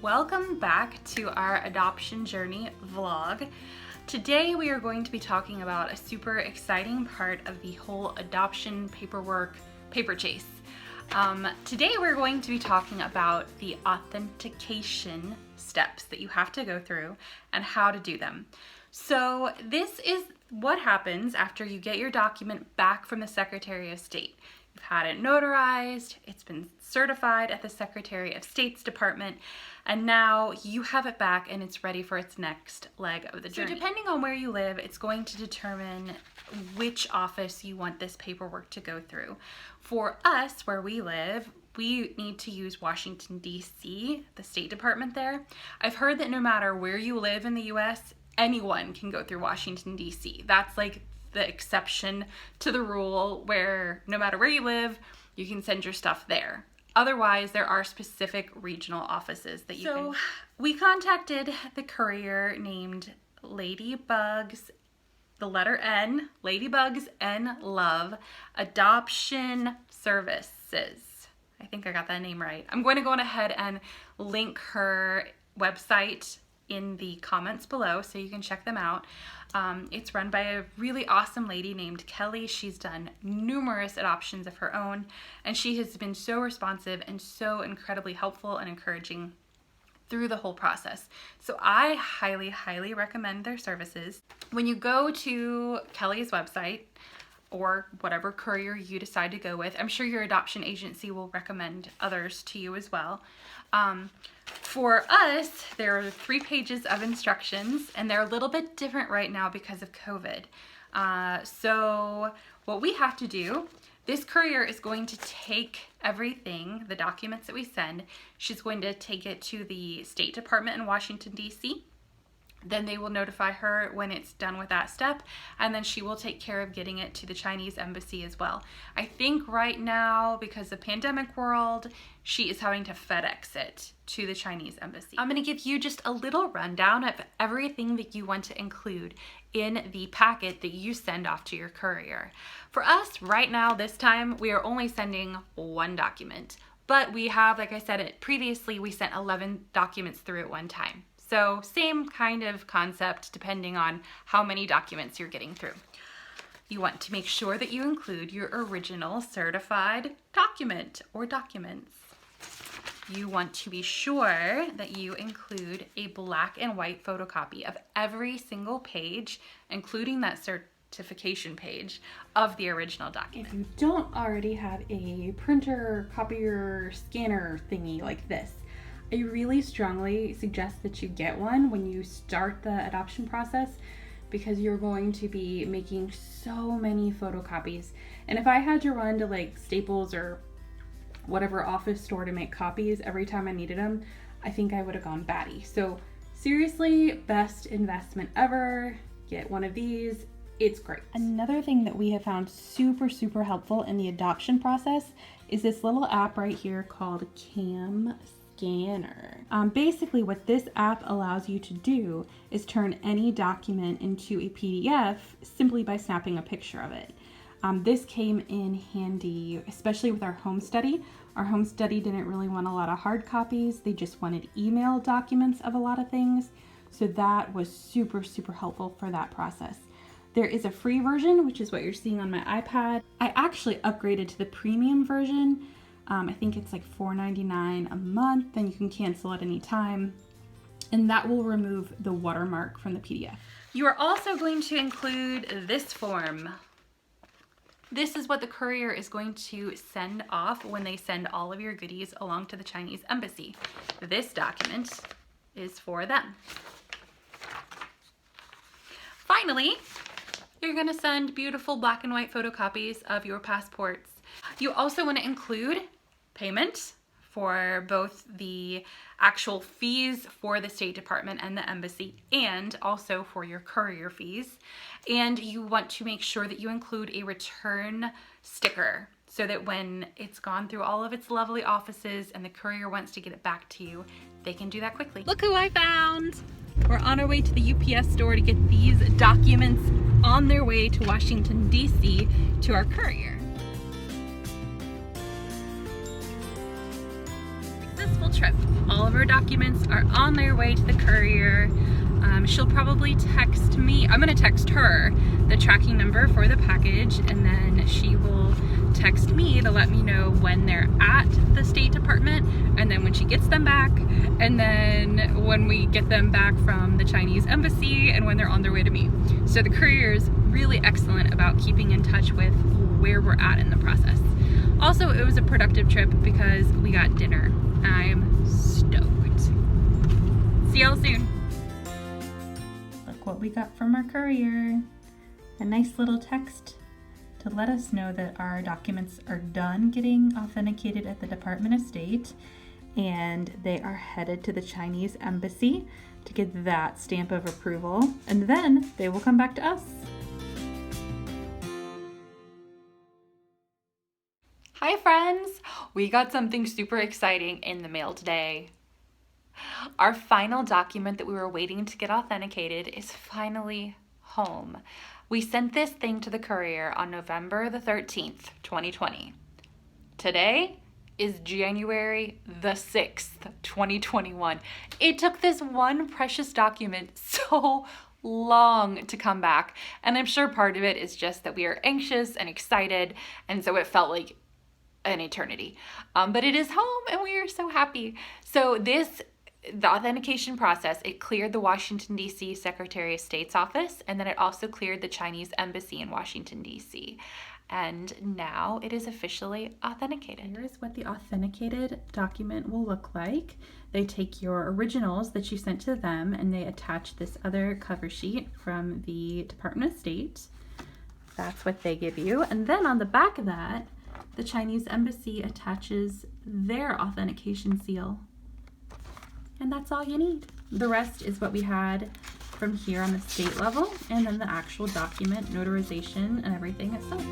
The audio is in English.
Welcome back to our adoption journey vlog. Today we are going to be talking about a super exciting part of the whole adoption paperwork paper chase. Today we're going to be talking about the authentication steps that you have to go through and how to do them. So this is what happens after you get your document back from the Secretary of State. You've had it notarized, it's been certified at the Secretary of State's department, and now you have it back and it's ready for its next leg of the journey. So depending on where you live, it's going to determine which office you want this paperwork to go through. For us, where we live, we need to use Washington, D.C., the State Department there. I've heard that no matter where you live in the U.S., anyone can go through Washington, D.C. That's like the exception to the rule where no matter where you live, you can send your stuff there. Otherwise, there are specific regional offices that you can. So we contacted the courier named Ladybugs, the letter N, Ladybugs N Love Adoption Services. I think I got that name right. I'm going to go on ahead and link her website in the comments below so you can check them out. It's run by a really awesome lady named Kelly. She's done numerous adoptions of her own, and she has been so responsive and so incredibly helpful and encouraging through the whole process. So I highly, highly recommend their services. When you go to Kelly's website, or whatever courier you decide to go with, I'm sure your adoption agency will recommend others to you as well. For us, there are 3 pages of instructions, and they're a little bit different right now because of COVID. So what we have to do, this courier is going to take everything, the documents that we send, she's going to take it to the State Department in Washington, D.C., then they will notify her when it's done with that step, and then she will take care of getting it to the Chinese embassy as well. I think right now, because of pandemic world, she is having to FedEx it to the Chinese embassy. I'm going to give you just a little rundown of everything that you want to include in the packet that you send off to your courier. For us, right now, this time, we are only sending 1 document, but we have, like I said previously, we sent 11 documents through at one time. So same kind of concept depending on how many documents you're getting through. You want to make sure that you include your original certified document or documents. You want to be sure that you include a black and white photocopy of every single page, including that certification page of the original document. If you don't already have a printer, copier, scanner thingy like this, I really strongly suggest that you get one when you start the adoption process, because you're going to be making so many photocopies. And if I had to run to like Staples or whatever office store to make copies every time I needed them, I think I would have gone batty. So seriously, best investment ever. Get one of these. It's great. Another thing that we have found super, super helpful in the adoption process is this little app right here called Cam Scanner. Basically what this app allows you to do is turn any document into a PDF simply by snapping a picture of it. This came in handy, especially with our home study. Our home study didn't really want a lot of hard copies. They just wanted email documents of a lot of things. So that was super, super helpful for that process. There is a free version, which is what you're seeing on my iPad. I actually upgraded to the premium version. I think it's like $4.99 a month, and you can cancel at any time, and that will remove the watermark from the PDF. You are also going to include this form. This is what the courier is going to send off when they send all of your goodies along to the Chinese embassy. This document is for them. Finally, you're going to send beautiful black and white photocopies of your passports. You also want to include payment for both the actual fees for the State Department and the embassy, and also for your courier fees. And you want to make sure that you include a return sticker so that when it's gone through all of its lovely offices and the courier wants to get it back to you, they can do that quickly. Look who I found! We're on our way to the UPS store to get these documents on their way to Washington, D.C. to our courier. Successful successful trip. All of our documents are on their way to the courier. She'll probably text me. I'm gonna text her the tracking number for the package, and then she will text me to let me know when they're at the State Department, and then when she gets them back, and then when we get them back from the Chinese embassy, and when they're on their way to me. So the courier is really excellent about keeping in touch with where we're at in the process. Also, it was a productive trip because we got dinner. I'm stoked. See y'all soon. Look what we got from our courier. A nice little text to let us know that our documents are done getting authenticated at the Department of State, and they are headed to the Chinese embassy to get that stamp of approval, and then they will come back to us. Hi friends! We got something super exciting in the mail today. Our final document that we were waiting to get authenticated is finally home. We sent this thing to the courier on November the 13th, 2020. Today is January the 6th, 2021. It took this one precious document so long to come back, and I'm sure part of it is just that we are anxious and excited, and so it felt like an eternity. But it is home and we are so happy. So the authentication process, it cleared the Washington, D.C. Secretary of State's office, and then it also cleared the Chinese embassy in Washington, D.C. And now it is officially authenticated. Here's what the authenticated document will look like. They take your originals that you sent to them and they attach this other cover sheet from the Department of State. That's what they give you. And then on the back of that, the Chinese embassy attaches their authentication seal. And that's all you need. The rest is what we had from here on the state level, and then the actual document, notarization, and everything itself.